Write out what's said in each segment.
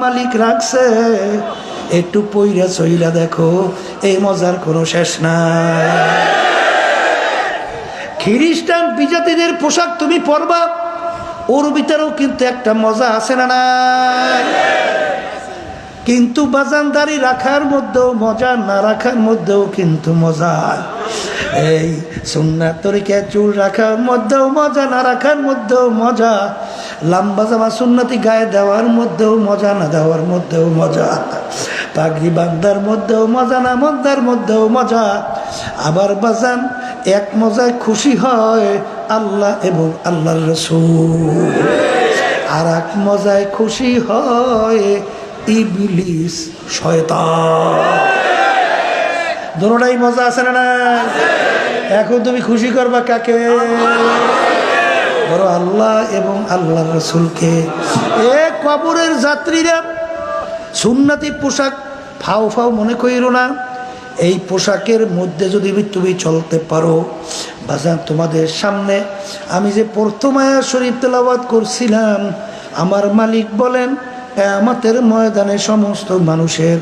মালিক রাখছে, একটু পইরা চইলা দেখো, এই মজার কোনো শেষ নাই। খ্রিস্টান বিজাতিদের পোশাক তুমি পরবা, ওর ভিতরেও কিন্তু একটা মজা আছে না নাই? কিন্তু বাজানদারি রাখার মধ্যেও মজা, না রাখার মধ্যেও কিন্তু মজা। এই সুন্নাত তরিকায় চুল রাখার মধ্যেও মজা, না রাখার মধ্যেও মজা। লম্বা জামা সুন্নতি গায়ে দেওয়ার মধ্যেও মজা, না দেওয়ার মধ্যেও মজা। পাগড়ি বান্দার মধ্যেও মজা, না মন্দার মধ্যেও মজা। আবার বাজান এক মজায় খুশি হয় আল্লাহ এবং আল্লাহর রাসূল, আর এক মজায় খুশি হয় ইবলিস শয়তান। দুটোটাই মজা আছে না না? এখন তুমি খুশি করবা কাকে? বড় আল্লাহ এবং আল্লাহর রাসূলকে। এ কবরের যাত্রীরা সুন্নতি পোশাক ফাও ফাও মনে কইরো না। এই পোশাকের মধ্যে যদি তুমি চলতে পারো, বাজান তোমাদের সামনে আমি যে প্রথম আয়াত শরীফ তেলাওয়াত করছিলাম, আমার মালিক বলেন কিয়ামতের ময়দানে সমস্ত মানুষের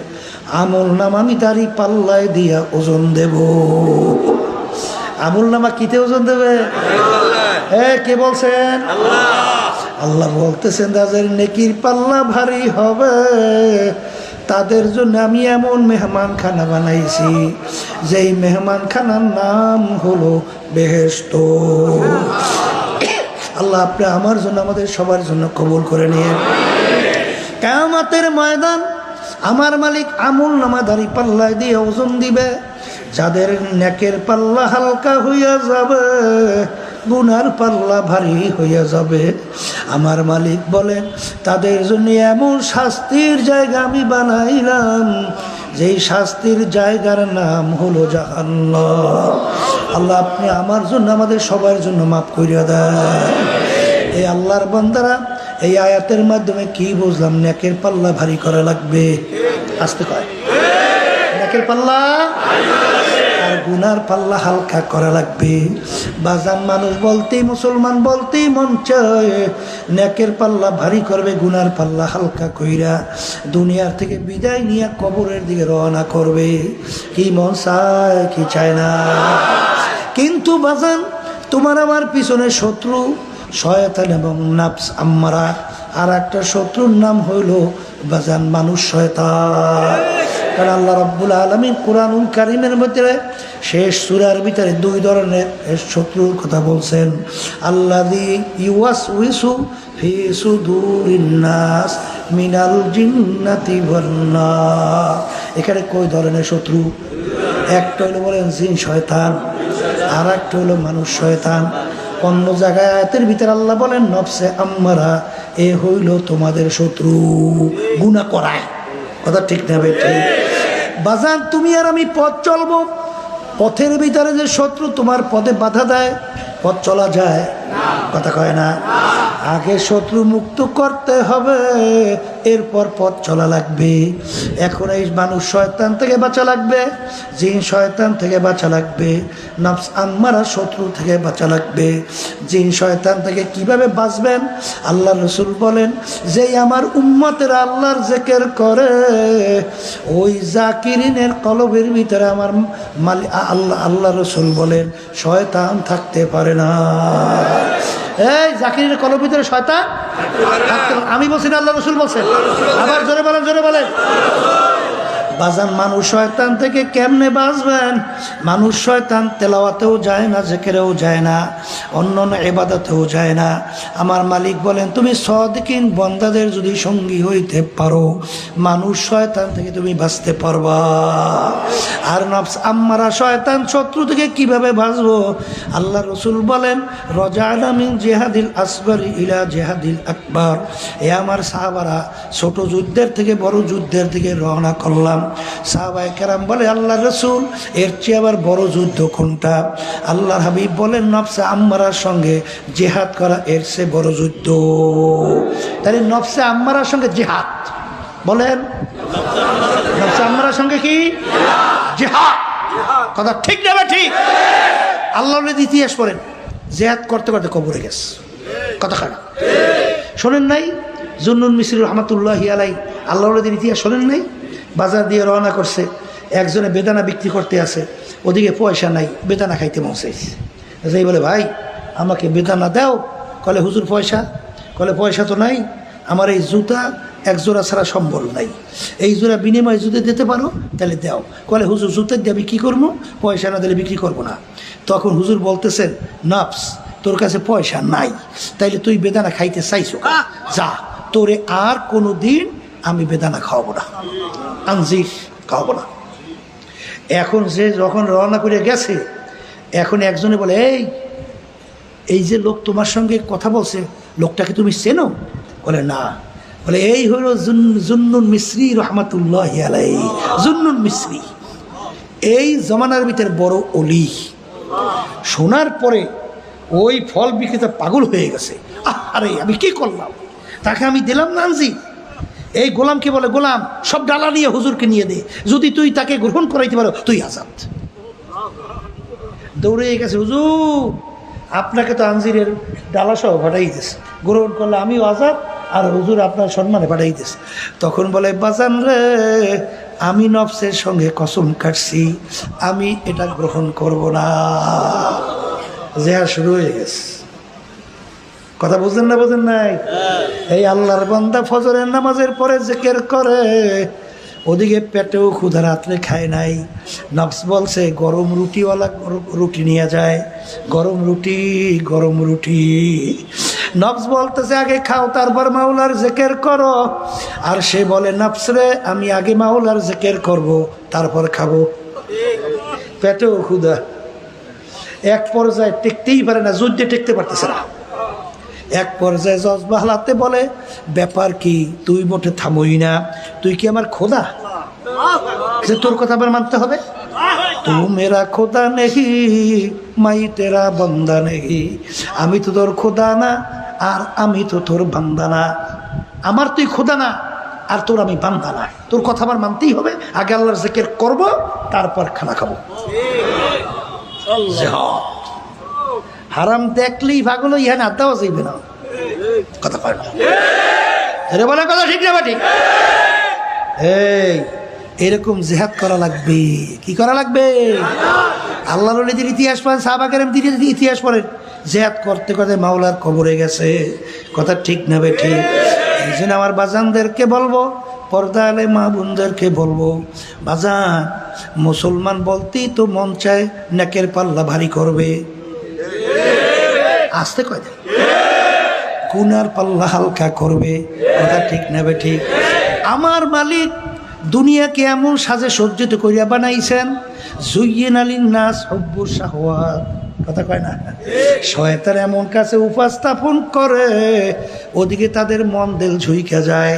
আমল নামা আমি দাড়ি পাল্লায় দিয়া ওজন দেব। আমল নামা কিতে ওজন দেবে? কে বলছেন? আল্লাহ বলতেছেন যাদের নেকির পাল্লা ভারী হবে তাদের জন্য আমি এমন মেহমানখানা বানাইছি, যেই মেহমানখানার নাম হলো বেহেশত। আল্লাহ আপনি আমার জন্য, আমাদের সবার জন্য কবুল করে নিয়ে। কিয়ামতের ময়দান আমার মালিক আমল নামা দাড়ি পাল্লায় দিয়ে ওজন দিবে। যাদের নেকের পাল্লা হালকা হইয়া যাবে, গুনার পাল্লা ভারী হইয়া যাবে, আমার মালিক বলেন তাদের জন্য এমন শাস্তির জায়গা আমি বানাইলাম, যেই শাস্তির জায়গার নাম হলো জাহান্নাম। আল্লাহ আপনি আমার জন্য, আমাদের সবার জন্য মাফ করিয়া দেন। এই আল্লাহর বান্দারা, এই আয়াতের মাধ্যমে কি বুঝলাম? নেকের পাল্লা ভারী করা লাগবে। আসতে কয় নেকের পাল্লা আর গুনার পাল্লা হালকা করা লাগবে। বাজান মানুষ বলতেই, মুসলমান বলতেই মন চায় নেকের পাল্লা ভারী করবে, গুনার পাল্লা হালকা কইরা দুনিয়ার থেকে বিদায় নিয়ে কবরের দিকে রওনা করবে। কি মন চায়, কি চায় না? কিন্তু বাজান তোমার আমার পিছনে শত্রু শয়তান এবং নাফস আম্মারা, আর একটা শত্রুর নাম হইল বাজান মানুষ শয়তান। কারণ আল্লাহ রাব্বুল আলামিন কুরআনুল কারীমের মধ্যে শেষ সূরার ভিতরে দুই ধরনের শত্রুর কথা বলছেন। আল্লাযী ইউওয়াসউইসু ফি সুদুরিন নাস মিনাল জিন্নাতি ওয়ান নাস। এখানে কয় ধরনের শত্রু? একটা হলো বলেন জিন শয়তান, আর একটা হলো মানুষ শয়তান। অন্য জায়গায় আয়াতের ভিতরে আল্লাহ বলেন নফসে আম্মারা, এ হইল তোমাদের শত্রু, গুনাহ করায়। কথা ঠিক না বেঠিক? বাজান তুমি আর আমি পথ চলবো, পথের ভিতরে যে শত্রু তোমার পথে বাধা দেয়, পথ চলা যায়? কথা কয় না? আগে শত্রু মুক্ত করতে হবে, এরপর পথ চলা লাগবে। এখন এই মানুষ শয়তান থেকে বাঁচা লাগবে, জিন শয়তান থেকে বাঁচা লাগবে, নফস আম্মারা শত্রু থেকে বাঁচা লাগবে। জিন শয়তান থেকে কিভাবে বাঁচবেন? আল্লাহ রসুল বলেন, যেই আমার উম্মতেরা আল্লাহর জিকির করে, ওই জাকিরিনের কলবের ভিতরে আমার আল্লাহ রসুল বলেন শয়তান থাকতে পারে না। এই জাকিরের কলবের ভিতরে শয়তান থাকতে, আমি বলছি না, আল্লাহ রসুল বলছেন। আবার জোরে বলেন, জোরে বলেন। বাজান মানুষ শয়তান থেকে কেমনে বাঁচবেন? মানুষ শয়তান তেলাওয়াতেও যায় না, জিকিরেও যায় না, অন্য ইবাদতেও যায় না। আমার মালিক বলেন তুমি সাদিকিন বান্দাদের যদি সঙ্গী হইতে পারো, মানুষ শয়তান থেকে তুমি বাঁচতে পারবা। আর নফস আম্মারা শয়তান শত্রু থেকে কিভাবে বাঁচবো? আল্লাহ রসুল বলেন রজানা মিন জিহাদিল আসগরি ইলা জিহাদিল আকবার। এ আমার সাহাবারা, ছোট যুদ্ধের থেকে বড় যুদ্ধের দিকে রওনা করলাম। সাহাবায়ে কেরাম বলে আল্লাহ রসুল, এর চেয়ে আবার বড় যুদ্ধ কোনটা? আল্লাহর হাবিব বলেন নফসে আম্মারার সঙ্গে জিহাদ করা এর চেয়ে বড় যুদ্ধ। তাহলে নফসে আম্মারার সঙ্গে জিহাদ, বলেন নফসে আম্মারার সঙ্গে কি জিহাদ? কথা ঠিক না ঠিক? আল্লাহর ইতিহাস পড়েন, জিহাদ করতে করতে কবরে গেছে। কথা খারাপ শোনেন নাই? জুন্নুন মিসরি রহমাতুল্লাহি আলাই আল্লাহর ইতিহাস শোনেন নাই? বাজার দিয়ে রওনা করছে, একজনে বেদানা বিক্রি করতে আসে, ওদিকে পয়সা নাই, বেদানা খাইতে মন চাইছে। যাই বলে ভাই আমাকে বেদানা দাও। কলে হুজুর পয়সা? কলে পয়সা তো নাই, আমার এই জুতা এক জোড়া ছাড়া সম্বল নাই, এই জোড়া বিনিময়ে যদি দিতে পারো তাহলে দাও। কলে হুজুর জুতা দিয়ে আমি কী করবো? পয়সা না দিলে বিক্রি করবো না। তখন হুজুর বলতেছেন নফস তোর কাছে পয়সা নাই, তাইলে তুই বেদানা খাইতে চাইছো, যা তোরে আর কোনো দিন আমি বেদানা খাওয়াবো না, আনজির খাওয়াবো না। এখন যে যখন রওনা করে গেছে, এখন একজনে বলে এই যে লোক তোমার সঙ্গে কথা বলছে, লোকটাকে তুমি চেনো? বলে না। বলে এই হলো জুন্নুন মিসরি রহমাতুল্লাহি আলাইহি। জুন্নুন মিসরি এই জমানার ভিতরে বড় অলি। শোনার পরে ওই ফল বিক্রেতা পাগল হয়ে গেছে, আরে আমি কি করলাম, তাকে আমি দিলাম না আনজি। এই গোলামকে বলে গোলাম সব ডালা নিয়ে হুজুরকে নিয়ে দে, যদি তুই তাকে গ্রহণ করাইতে পারো তুই আজাদ। দৌড়ে গেছে, হুজুর আপনাকে তো আনজিরের ডালা সহ পাঠাই দিয়েছে, গ্রহণ করলে আমিও আজাদ, আর হুজুর আপনার সম্মানে পাঠাই দিয়েছে। তখন বলে বাজান রে, আমি নফসের সঙ্গে কসম কাটছি আমি এটা গ্রহণ করব না। জেহাদ শুরু হয়ে গেছে। কথা বুঝলেন না? বোঝেন নাই? এই আল্লাহর বান্দা ফজরের নামাজের পরে জিকির করে, ওদিকে পেটেও ক্ষুধা, রাত্রে খায় নাই। নফস বলছে গরম রুটিওয়ালা রুটি নিয়ে যায়, গরম রুটি গরম রুটি। নফস বলতেছে আগে খাও তারপর মাওলার জিকির করো, আর সে বলে নফস রে আমি আগে মাওলার জিকির করব তারপর খাবো। পেটেও ক্ষুধা, এক পর্যায়ে টিকতেই পারে না, যুদ্ধে টিকতে পারতেছে না। এক পর্যায়ে জজবা হালাতে বলে ব্যাপার কি, তুই মোটে থামোই না, তুই কি আমার খোদা যে তোর কথা আবার মানতে হবে? তু মেরা খোদা নেহি মাই তেরা বান্দা নেহি, আমি তো তোর খোদা না আর আমি তো তোর বান্দা না। আমার তুই খোদা না আর তোর আমি বান্দা না, তোর কথা আমার মানতেই হবে। আগে আল্লাহর জিকির করব তারপর খানা খাবো। হারাম দেখলেই পাগল ইহা না দেওয়া যাইবে না, কথা কয় না বলে কথা ঠিক না? ঠিক। এরকম জেহাদ করা লাগবে। কি করা লাগবে? আল্লাহর ওলিদের ইতিহাস পড়েন, সাহাবা কেরামদের ইতিহাস পড়েন, জেহাদ করতে করতে মাওলার কবরে গেছে। কথা ঠিক না বে ঠিক? এই জন্য আমার বাজানদেরকে বলবো, পর্দা আলে মা বোনদেরকে বলবো, বাজান মুসলমান বলতেই তো মন চায় নেকের পাল্লা ভারী করবে, আসতে কয় দেন গুনার পাল্লা হালকা করবে। কথা ঠিক নেবে ঠিক? আমার মালিক দুনিয়াকে এমন সাজে সজ্জিত করিয়া বানাইছেন, জুইয়িনা লিন-নাস হুব্বুশ শাহওয়াত। কথা কয় না? শয়তান এমন কাছে উপস্থাপন করে, ওদিকে তাদের মন দিল ঝুইকা যায়।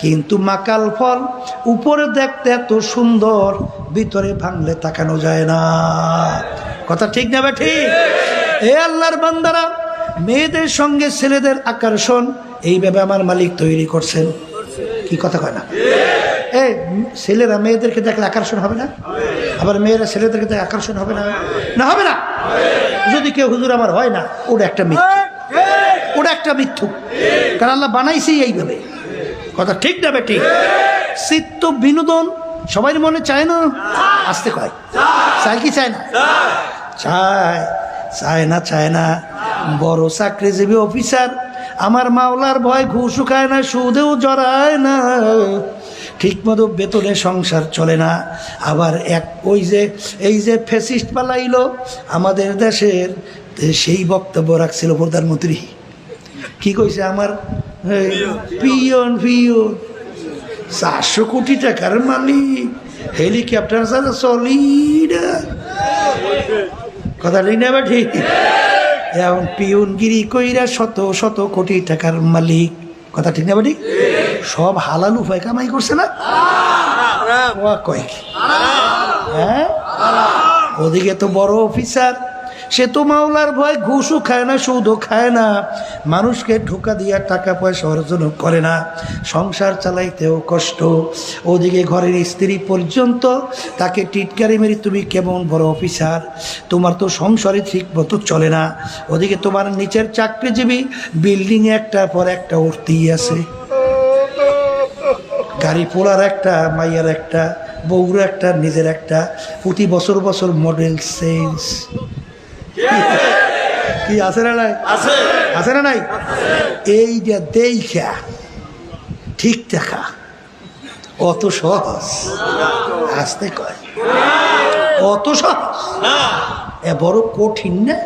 কিন্তু মাকাল ফল উপরে দেখতে এত সুন্দর, ভিতরে ভাঙলে তাকানো যায় না। কথা ঠিক নেবে ঠিক? এ আল্লাহর বান্দারা, মেয়েদের সঙ্গে ছেলেদের আকর্ষণ এইভাবে আমার মালিক তৈরি করছেন। কি কথা কয় না? ছেলেরা মেয়েদেরকে দেখলে আকর্ষণ হবে না? আবার মেয়েরা ছেলেদেরকে দেখে আকর্ষণ হবে না? না হবে না? যদি কেউ হুজুর আমার হয় না, ওটা একটা মিথ্যু, ওটা একটা মিথ্যু। কারণ আল্লাহ বানাইছেই এইভাবে। কথা ঠিক না বেটি? চিত্ত বিনোদন সবাই মনে চায় না? আসতে কয় চায় কি চায় না? চায়। চায় না? চায় না। বড় চাকরিজীবী অফিসার, আমার মাওলার ভয় ঘুষও খায় না, সুদেও জড়ায় না, ঠিক মতো বেতনে সংসার চলে না। আবার এই যে ফ্যাসিস্ট পালাইলো আমাদের দেশের, সেই বক্তব্য রাখছিল প্রধানমন্ত্রী। কি কইছে? আমার পিয়ন 400 কোটি টাকার মালিক, হেলিকপ্টার ছাড়া চলি না। কথা ঠিক না? ঠিক। এখন পিয়নগিরি কইরা শত শত কোটি টাকার মালিক। কথা ঠিক না? ঠিক। সব হালাল উপায় কামাই করছে না? কয় কি? হ্যাঁ, ওদিকে তো বড় অফিসার, সে তো মাওলার ভয় ঘুষও খায় না, সুদও খায় না, মানুষকে ঢোকা দিয়া টাকা পয়সা অর্জন করে না, সংসার চালাইতেও কষ্ট। ওদিকে ঘরের স্ত্রী পর্যন্ত তাকে টিটকারি মেরি, তুমি কেমন বড় অফিসার, তোমার তো সংসারে ঠিক মতো চলে না। ওদিকে তোমার নিচের চাকরিজীবী বিল্ডিং একটার পর একটা উঠতেই আছে। গাড়ি পোলার একটা, মাইয়ার একটা, বউর একটা, নিজের একটা, প্রতি বছর বছর মডেল চেঞ্জ। কি আছে না নাই? আছে না নাই? এইটা দেখা ঠিক দেখা অত সহজ, আসতে কয় অত সহজ, বড় কঠিন না?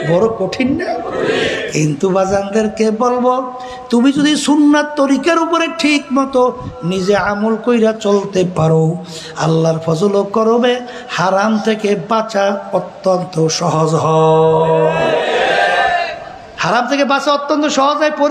বড় কঠিন না? কিন্তু বাজানদেরকে বলবো, তুমি যদি সুন্নাত তরিকার উপরে ঠিক মতো নিজে আমল কইরা চলতে পারো, আল্লাহর ফজল করবে, হারাম থেকে বাঁচা অত্যন্ত সহজ হয়। হারাম থেকে বাঁচা অত্যন্ত সহজ হয়।